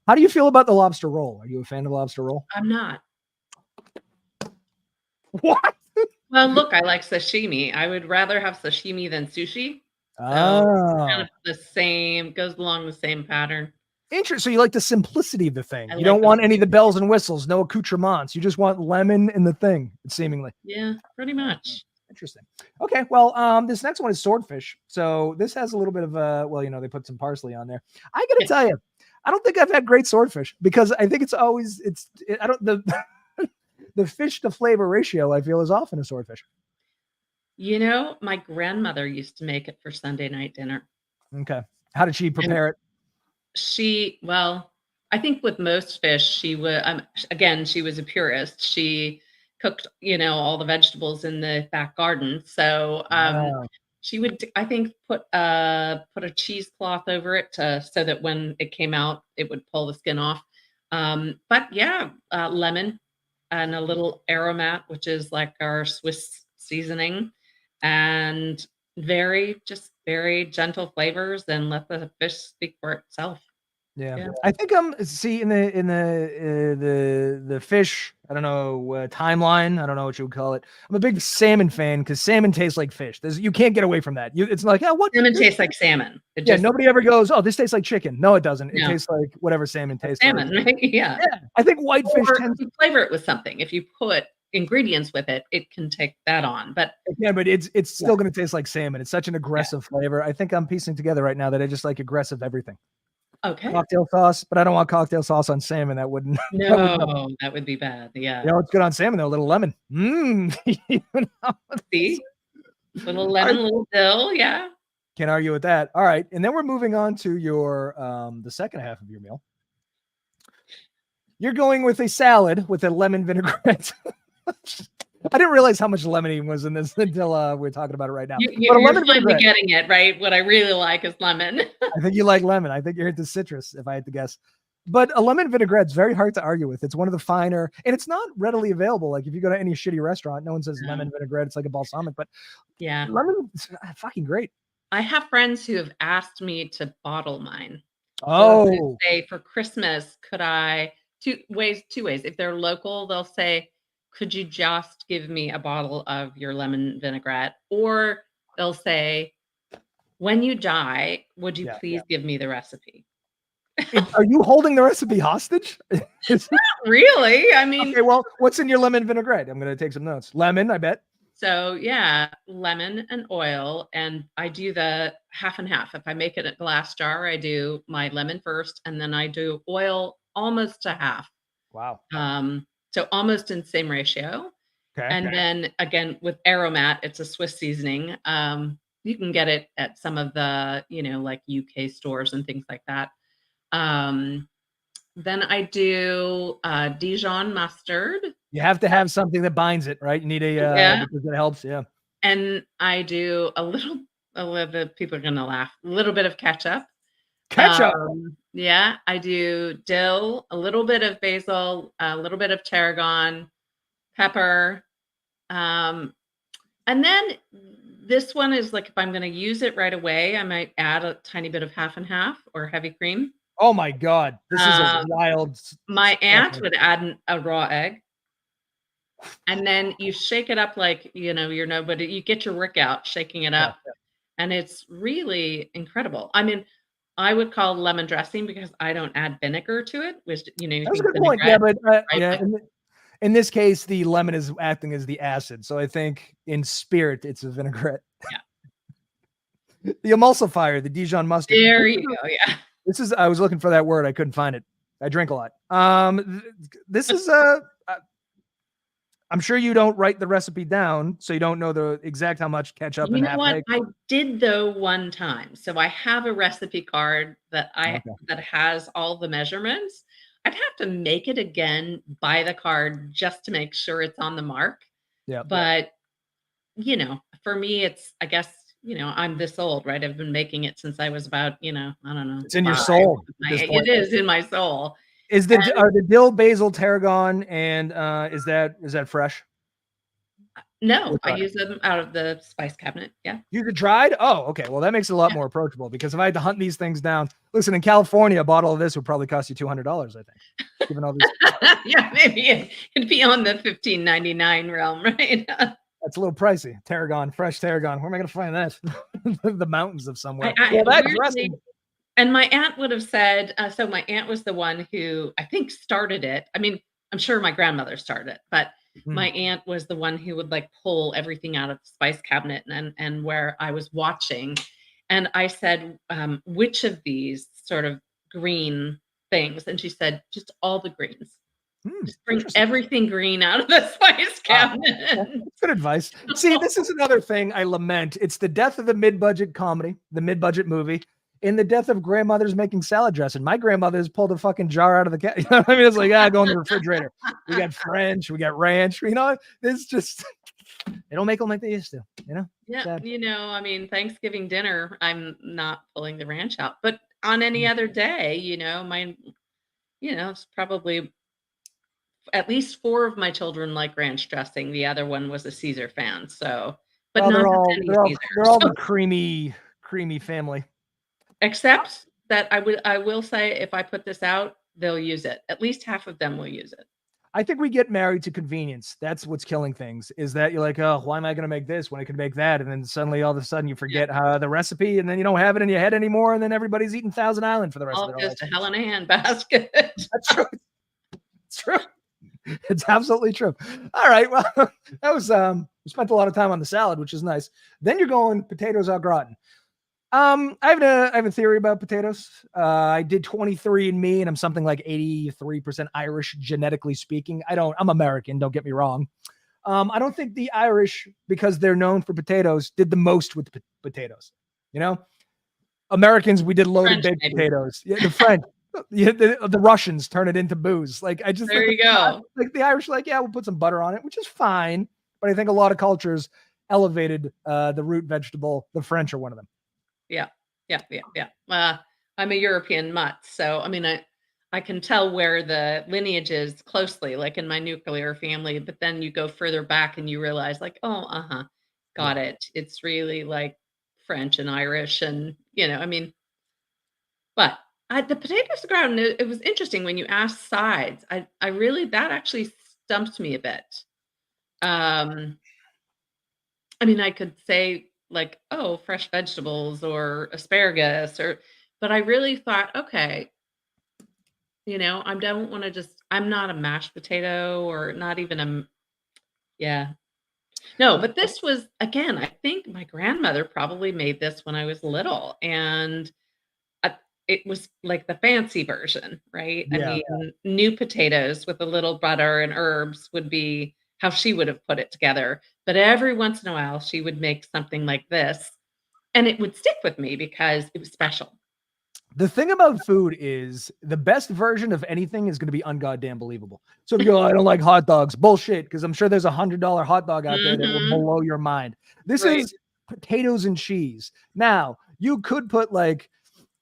How do you feel about the lobster roll? Are you a fan of the lobster roll? I'm not. What? Well, look, I like sashimi. I would rather have sashimi than sushi. So kind of the same, goes along the same pattern. Interesting. So you like the simplicity of the thing. You don't want any of the bells and whistles, no accoutrements. You just want lemon in the thing, seemingly. Yeah, pretty much. Interesting. Okay, well, this next one is swordfish. So this has a little bit of well, they put some parsley on there. I gotta tell you, I don't think I've had great swordfish because I think I don't the fish to flavor ratio I feel is off in a swordfish. My grandmother used to make it for Sunday night dinner. Okay, how did she prepare it? Well, I think with most fish, she would. Again, she was a purist. She cooked, all the vegetables in the back garden. So she would, I think, put a cheesecloth over it so that when it came out, it would pull the skin off. But yeah, lemon and a little aromat, which is like our Swiss seasoning, and very gentle flavors, and let the fish speak for itself. Yeah. I think see in the fish, I don't know, timeline, I don't know what you would call it. I'm a big salmon fan because salmon tastes like fish. You can't get away from that. It's like, what? Salmon tastes like salmon. Nobody ever goes, oh, this tastes like chicken. No, it doesn't. It tastes like whatever salmon tastes salmon, like. Right? Yeah. I think whitefish tends to flavor it with something. If you put ingredients with it, it can take that on. But it's still going to taste like salmon. It's such an aggressive flavor. I think I'm piecing together right now that I just like aggressive everything. Okay. Cocktail sauce, but I don't want cocktail sauce on salmon. That wouldn't. No, that would be bad. Yeah. It's good on salmon though. A little lemon. See, little lemon, little dill. Yeah. Can't argue with that. All right, and then we're moving on to your the second half of your meal. You're going with a salad with a lemon vinaigrette. I didn't realize how much lemony was in this until we're talking about it right now. You're finally getting it, right? What I really like is lemon. I think you like lemon. I think you're into citrus, if I had to guess. But a lemon vinaigrette is very hard to argue with. It's one of the finer, and it's not readily available. Like if you go to any shitty restaurant, no one says lemon vinaigrette. It's like a balsamic, but lemon is fucking great. I have friends who have asked me to bottle mine. Oh, so say for Christmas, could I two ways. If they're local, they'll say, could you just give me a bottle of your lemon vinaigrette? Or they'll say, when you die, would you please give me the recipe? Are you holding the recipe hostage? Not really. I mean, okay, well, what's in your lemon vinaigrette? I'm going to take some notes. Lemon, I bet. So yeah, lemon and oil. And I do the half and half. If I make it a glass jar, I do my lemon first, and then I do oil almost to half. Wow. So almost in the same ratio. Okay. And then again, with aromat, it's a Swiss seasoning. You can get it at some of the, like UK stores and things like that. Then I do Dijon mustard. You have to have something that binds it, right? You need because it helps. Yeah. And I do a little people are going to laugh, a little bit of ketchup. Ketchup. Yeah, I do dill, a little bit of basil, a little bit of tarragon, pepper. And then this one is like, if I'm going to use it right away, I might add a tiny bit of half and half or heavy cream. Oh my God. This is a wild. My aunt would add a raw egg. And then you shake it up like, but you get your workout shaking it up. Yeah. And it's really incredible. I mean, I would call lemon dressing because I don't add vinegar to it, which, that's a good point. Yeah, but in this case, the lemon is acting as the acid. So I think in spirit, it's a vinaigrette. Yeah. The emulsifier, the Dijon mustard. There you go. Yeah. I was looking for that word. I couldn't find it. I drink a lot. This is I'm sure you don't write the recipe down, so you don't know the exact how much ketchup and half egg. I did though one time. So I have a recipe card that that has all the measurements. I'd have to make it again, buy the card just to make sure it's on the mark. Yeah. But for me, it's, I guess, I'm this old, right? I've been making it since I was about, I don't know. It's in your soul. It is in my soul. Are the dill, basil, tarragon, and is that fresh? No, I use them out of the spice cabinet. Yeah. Use it dried? Oh, okay. Well, that makes it a lot more approachable because if I had to hunt these things down, listen, in California, a bottle of this would probably cost you $200, I think. Given all these. Yeah, maybe it'd be on the $15.99 realm, right? That's a little pricey. Tarragon, fresh tarragon. Where am I going to find that? The mountains of somewhere. And my aunt would have said, so my aunt was the one who I think started it. I mean, I'm sure my grandmother started it, but Mm. my aunt was the one who would like pull everything out of the spice cabinet and where I was watching. And I said, which of these sort of green things? And she said, just all the greens. Just bring everything green out of the spice cabinet. Wow. That's good advice. See, this is another thing I lament. It's the death of the mid-budget comedy, the mid-budget movie, and the death of grandmothers making salad dressing. My grandmother's pulled a fucking jar out of the cat. You know what I mean? It's like, go in the refrigerator. We got French, we got ranch. You know, it's just they don't make them like they used to. You know? Yeah, Sad. you know, I mean, Thanksgiving dinner, I'm not pulling the ranch out, but on any other day, you know, it's probably at least 4 of my children like ranch dressing. The other one was a Caesar fan. So, but Well, not they're all any they're all Caesar. they're all So, the creamy family. except that I will say if I put this out, they'll use it. At least half of them will use it. I think we get married to convenience. That's what's killing things, is that you're like, oh, why am I going to make this when I could make that? And then suddenly all of a sudden you forget the recipe, and then you don't have it in your head anymore. And then everybody's eating Thousand Island for the rest of their All life. goes to hell in a handbasket. That's true. It's true. It's absolutely true. All right. Well, that was, we spent a lot of time on the salad, which is nice. Then you're going potatoes au gratin. I have a theory about potatoes. I did 23andMe, and I'm something like 83% Irish, genetically speaking. I'm American, don't get me wrong. I don't think the Irish, because they're known for potatoes, did the most with potatoes. You know, Americans, we did loaded baked potatoes. Yeah, the French, the Russians turn it into booze. Like, I just There you go. Like the Irish, like, yeah, we'll put some butter on it, which is fine. But I think a lot of cultures elevated the root vegetable. The French are one of them. Yeah. I'm a European mutt, so I mean, I can tell where the lineage is closely, like in my nuclear family. But then you go further back and you realize, like, oh, got it. It's really like French and Irish, and I mean, but the potatoes ground. It was interesting when you asked sides. I really that actually stumped me a bit. I mean, I could say like, oh, fresh vegetables or asparagus but I really thought, okay, I don't want to I'm not a mashed potato or not even yeah. No, but this was, again, I think my grandmother probably made this when I was little, and it was like the fancy version, right? I mean, new potatoes with a little butter and herbs would be how she would have put it together. But every once in a while, she would make something like this, and it would stick with me because it was special. The thing about food is the best version of anything is going to be ungoddamn believable. So if you go, I don't like hot dogs, bullshit, because I'm sure there's $100 hot dog out there that will blow your mind. This is potatoes and cheese. Now, you could put like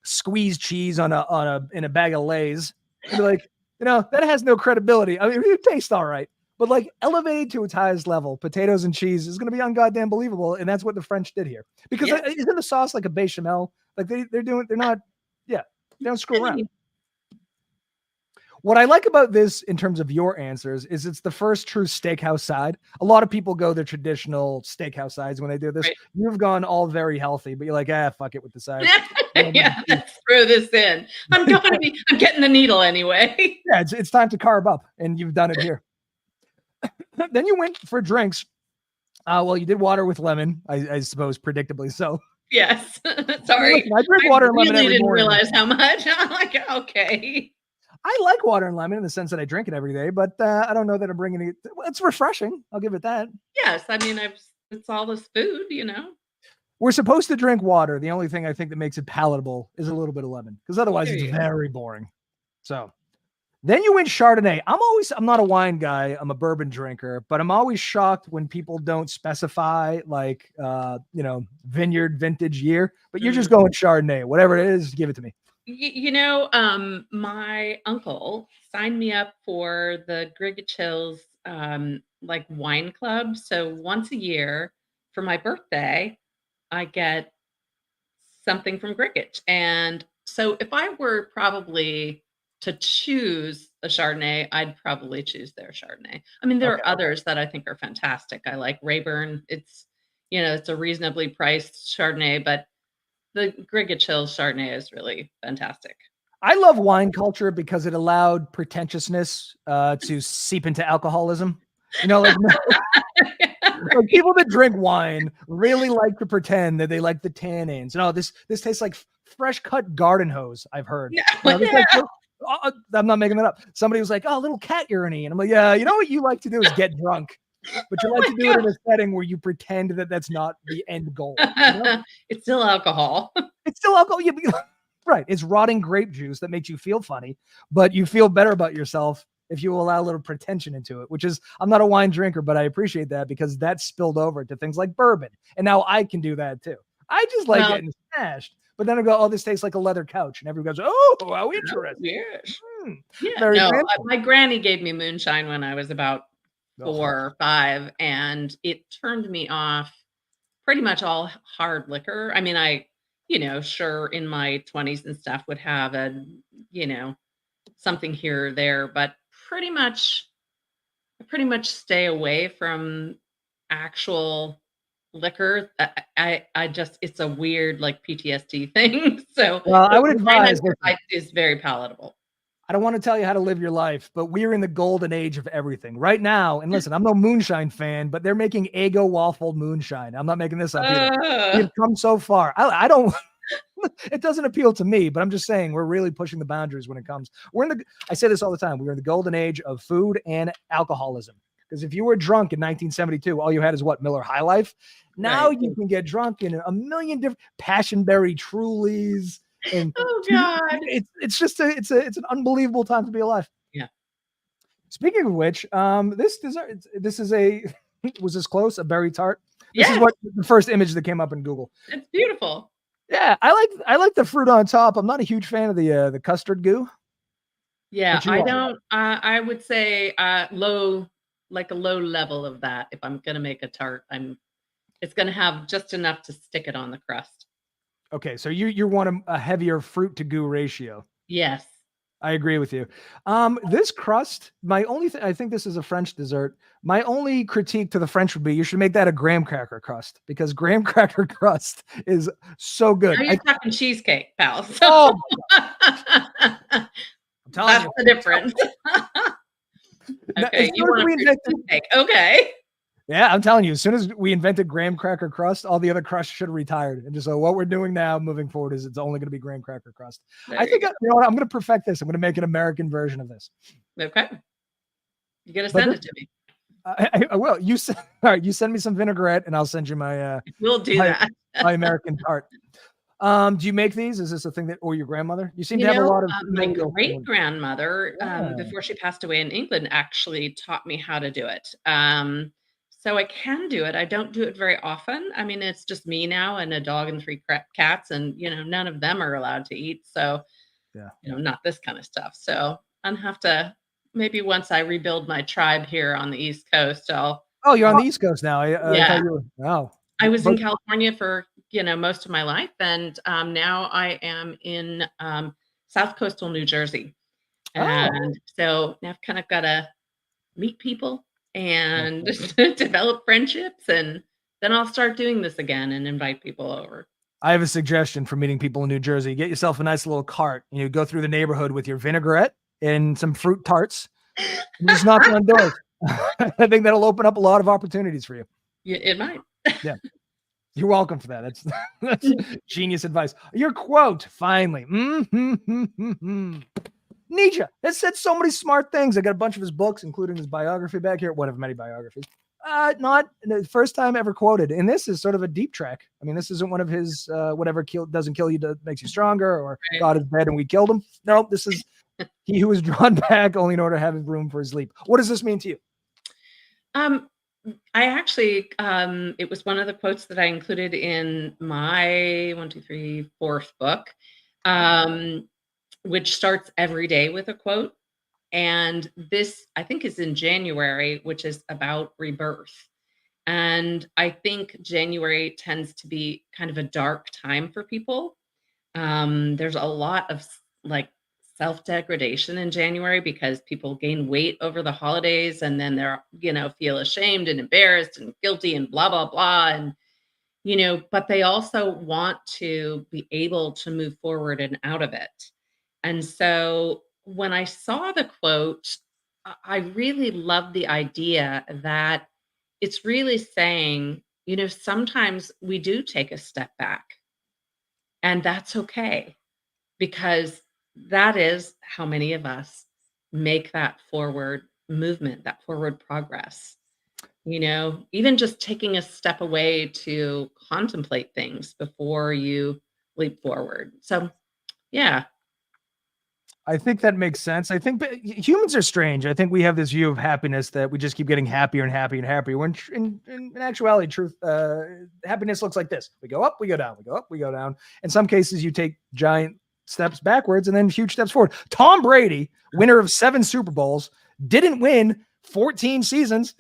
squeezed cheese in a bag of Lay's and be like, that has no credibility. I mean, it tastes all right, but like elevated to its highest level, potatoes and cheese is going to be ungoddamn believable, and that's what the French did here. Because isn't the sauce like a bechamel? Like they're not. Yeah, they don't screw around. What I like about this in terms of your answers is it's the first true steakhouse side. A lot of people go their traditional steakhouse sides when they do this. Right. You've gone all very healthy, but you're like, fuck it with the side. Let's throw this in. I'm getting the needle anyway. Yeah, it's time to carb up, and you've done it here. Then you went for drinks. Well, you did water with lemon, I suppose, predictably so. Yes. Sorry. Listen, I drink water and lemon every didn't morning. Realize how much. I'm like, okay. I like water and lemon in the sense that I drink it every day, but I don't know that I'm bringing it. It's refreshing. I'll give it that. Yes. I mean, it's all this food, We're supposed to drink water. The only thing I think that makes it palatable is a little bit of lemon, because otherwise it's very boring. So then you went Chardonnay. I'm not a wine guy. I'm a bourbon drinker, but I'm always shocked when people don't specify like, vineyard vintage year, but you're just going Chardonnay, whatever it is, give it to me. My uncle signed me up for the Greenwich Hills, like wine club. So once a year for my birthday, I get something from Greenwich. And so if I were probably to choose a Chardonnay, I'd probably choose their Chardonnay. I mean, there are others that I think are fantastic. I like Rayburn. It's, it's a reasonably priced Chardonnay, but the Greenwich Hills Chardonnay is really fantastic. I love wine culture because it allowed pretentiousness to seep into alcoholism. You know, like, like people that drink wine really like to pretend that they like the tannins. No, this tastes like fresh cut garden hose. I've heard. No, I'm not making that up. Somebody was like, "Oh, little cat urine," and I'm like, "Yeah, you know what you like to do is get drunk, but you like to do it in a setting where you pretend that that's not the end goal. You know? It's still alcohol. It's still alcohol. Right. It's rotting grape juice that makes you feel funny, but you feel better about yourself if you allow a little pretension into it, which is, I'm not a wine drinker, but I appreciate that because that spilled over to things like bourbon. And now I can do that too. I just like getting smashed. But then I go, oh, this tastes like a leather couch. And everyone goes, oh, how interesting. Yes. Yeah. Very My granny gave me moonshine when I was about 4 or 5, and it turned me off pretty much all hard liquor. I mean, I, sure, in my 20s and stuff would have a, something here or there, but I pretty much stay away from actual liquor. I just, it's a weird like PTSD thing. So well, I would advise is very palatable. I don't want to tell you how to live your life, but we're in the golden age of everything right now. And listen, I'm no moonshine fan, but they're making Eggo waffled moonshine. I'm not making this up either. We've come so far. I don't, it doesn't appeal to me, but I'm just saying we're really pushing the boundaries when it comes. I say this all the time. We're in the golden age of food and alcoholism. Because if you were drunk in 1972, all you had is what? Miller High Life. Now you can get drunk in a million different Passionberry Trulies. And oh God, it's just it's an unbelievable time to be alive. Yeah. Speaking of which, this dessert, this is was this close? A berry tart. This is what the first image that came up in Google. It's beautiful. Yeah, I like the fruit on top. I'm not a huge fan of the custard goo. Yeah, I don't. I would say low, like a low level of that. If I'm gonna make a tart, it's gonna have just enough to stick it on the crust. Okay, so you want a heavier fruit to goo ratio. Yes. I agree with you. This crust, I think this is a French dessert. My only critique to the French would be you should make that a graham cracker crust because graham cracker crust is so good. Are you talking cheesecake, pal? So. Oh, I'm telling that's you. the difference. Okay, you want a cheesecake? Okay. Yeah, I'm telling you, as soon as we invented graham cracker crust, all the other crusts should have retired. And just so what we're doing now moving forward is it's only going to be graham cracker crust. I think, you know what, I'm going to perfect this. I'm going to make an American version of this. Okay. You got to send it to me. I will. All right, you send me some vinaigrette and I'll send you my we'll do that. My American tart. Do you make these? Is this a thing that, or your grandmother? You seem to have a lot of. My great grandmother, before she passed away in England, actually taught me how to do it. So I can do it. I don't do it very often. I mean, it's just me now and a dog and 3 cats, and none of them are allowed to eat. So, not this kind of stuff. So I'll have to, maybe once I rebuild my tribe here on the East Coast, I'll. Oh, you're on the East Coast now. Yeah. I was in California for most of my life, and now I am in South Coastal New Jersey, and so now I've kind of got to meet people and develop friendships, and then I'll start doing this again and invite people over. I have a suggestion for meeting people in New Jersey. Get yourself a nice little cart. Go through the neighborhood with your vinaigrette and some fruit tarts. And just knock on doors. I think that'll open up a lot of opportunities for you. Yeah, it might. Yeah. You're welcome for that. That's genius advice. Your quote, finally. Nietzsche has said so many smart things. I got a bunch of his books, including his biography back here. One of many biographies. Not the first time ever quoted. And this is sort of a deep track. I mean, this isn't one of his whatever doesn't kill you makes you stronger, or right. God is dead and we killed him. No, this is he who was drawn back only in order to have room for his leap. What does this mean to you? I actually, it was one of the quotes that I included in my 4th book, which starts every day with a quote. And this, I think, is in January, which is about rebirth. And I think January tends to be kind of a dark time for people. There's a lot of self-degradation in January because people gain weight over the holidays, and then they're, feel ashamed and embarrassed and guilty and blah, blah, blah. And, but they also want to be able to move forward and out of it. And so when I saw the quote, I really love the idea that it's really saying, sometimes we do take a step back, and that's okay, because that is how many of us make that forward movement, that forward progress. Even just taking a step away to contemplate things before you leap forward. So, yeah. I think that makes sense. I think humans are strange. I think we have this view of happiness that we just keep getting happier and happier and happier. When in actuality, truth, happiness looks like this: we go up, we go down, we go up, we go down. In some cases, you take giant steps backwards and then huge steps forward. Tom Brady, winner of 7 Super Bowls, didn't win 14 seasons,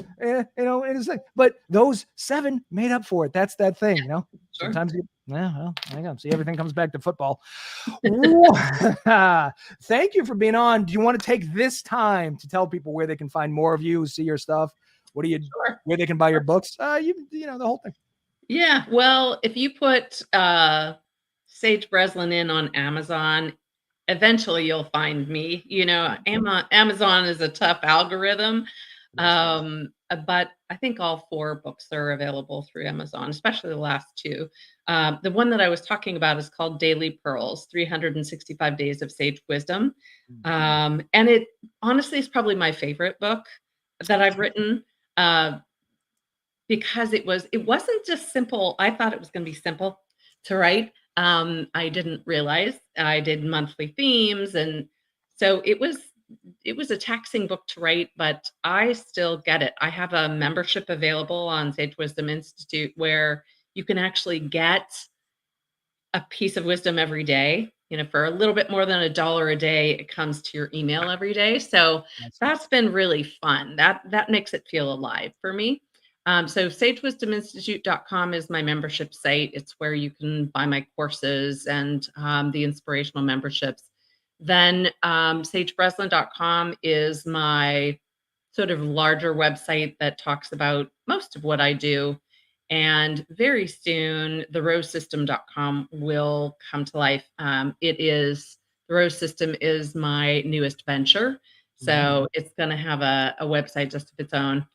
but those 7 made up for it. That's that thing, Sure. Sometimes hang on. See, everything comes back to football. Thank you for being on. Do you want to take this time to tell people where they can find more of you, see your stuff? What do you, Sure. where they can buy your books? The whole thing. Yeah. Well, if you put Sage Breslin in on Amazon, eventually you'll find me. Amazon is a tough algorithm. But I think all 4 books are available through Amazon, especially the last 2. The one that I was talking about is called Daily Pearls, 365 Days of Sage Wisdom. And it honestly is probably my favorite book that I've written, because it wasn't just simple. I thought it was going to be simple to write. I didn't realize I did monthly themes. And so it was a taxing book to write, but I still get it. I have a membership available on Sage Wisdom Institute where you can actually get a piece of wisdom every day. For a little bit more than $1 a day, it comes to your email every day. So that's been really fun. That makes it feel alive for me. So sagewisdominstitute.com is my membership site. It's where you can buy my courses and the inspirational memberships. Then sagebreslin.com is my sort of larger website that talks about most of what I do. And very soon, the rosesystem.com will come to life. The Rose System is my newest venture. So it's going to have a website just of its own.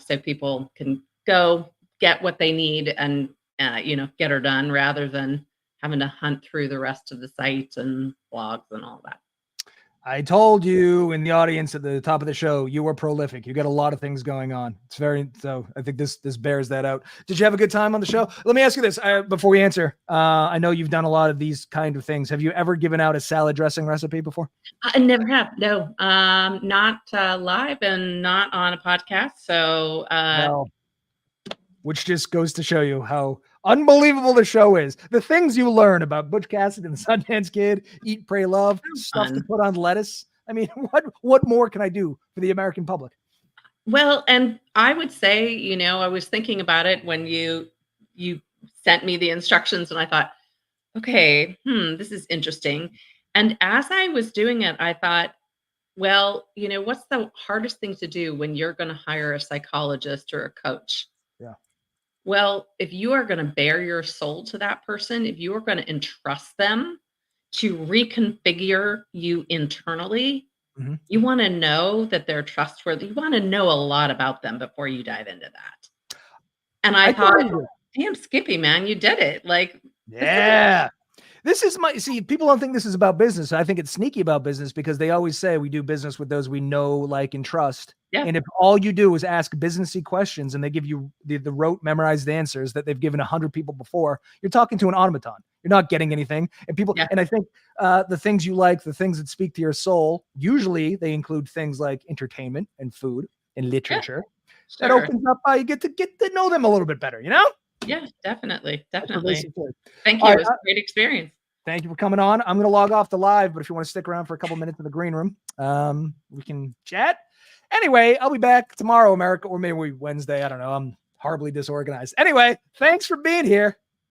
So people can go get what they need and, get her done rather than having to hunt through the rest of the site and blogs and all that. I told you in the audience at the top of the show, you were prolific. You got a lot of things going on. So I think this bears that out. Did you have a good time on the show? Let me ask you this before we answer. I know you've done a lot of these kind of things. Have you ever given out a salad dressing recipe before? I never have. No, not live and not on a podcast. So, well, which just goes to show you how unbelievable the show is. The things you learn about Butch Cassidy and the Sundance Kid, Eat, Pray, Love, stuff to put on lettuce. I mean, what more can I do for the American public? Well, and I would say, I was thinking about it when you sent me the instructions, and I thought, okay, this is interesting. And as I was doing it, I thought, well, what's the hardest thing to do when you're going to hire a psychologist or a coach? Yeah. Well, if you are going to bare your soul to that person, if you are going to entrust them to reconfigure you internally, you want to know that they're trustworthy. You want to know a lot about them before you dive into that. And I thought, damn, Skippy, man, you did it. Yeah. People don't think this is about business. I think it's sneaky about business because they always say we do business with those we know, like, and trust. Yeah. And if all you do is ask businessy questions and they give you the rote memorized answers that they've given 100 people before, you're talking to an automaton. You're not getting anything. And and I think the things you like, the things that speak to your soul, usually they include things like entertainment and food and literature. Yeah, that opens up, you get to know them a little bit better, Yeah, definitely. Thank you. Right. It was a great experience. Thank you for coming on. I'm going to log off the live, but if you want to stick around for a couple minutes in the green room, we can chat. Anyway, I'll be back tomorrow, America, or maybe Wednesday. I don't know. I'm horribly disorganized. Anyway, thanks for being here.